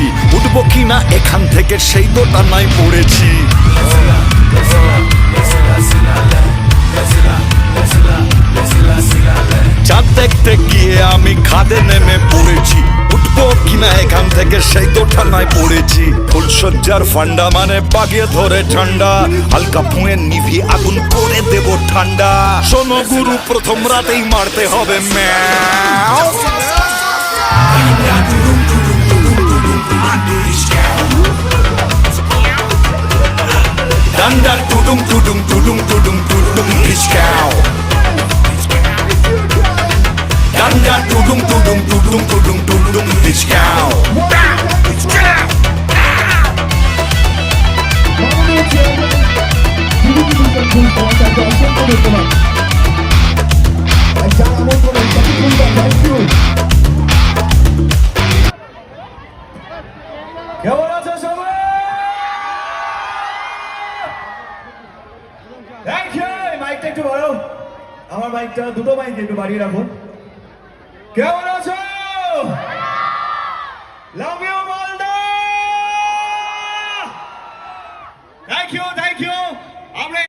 পড়েছি, উঠবো কিনা এখান থেকে সেই তো টানায় পড়েছি। চাঁদ দেখতে গিয়ে আমি খাদে নেমে পড়েছি, উঠবো কিনা এখান থেকে সেই তো ঠান্ডায় পড়েছি। ফুলসজ্জার ফান্ডা মানে বাগিয়ে ধরে ঠান্ডা, হালকা ফুঁয়ে নিভিয়ে আগুন করে দেব ঠান্ডা। শোনো গুরু, প্রথম রাতেই মারতে হবে ম্যাও। ডান্ডা টুডুম টুডুম টুডুম টুডুম টুডুম হিচকাও। Danda tudum tudum tudum tudum tudum bitch cow. কেমন আছো সবাই? Thank you. মাইকটা একটু বাড়াও, আমার মাইকটা, দুটো মাইক একটু বাড়িয়ে রাখুন। কেমন আছো? Love you.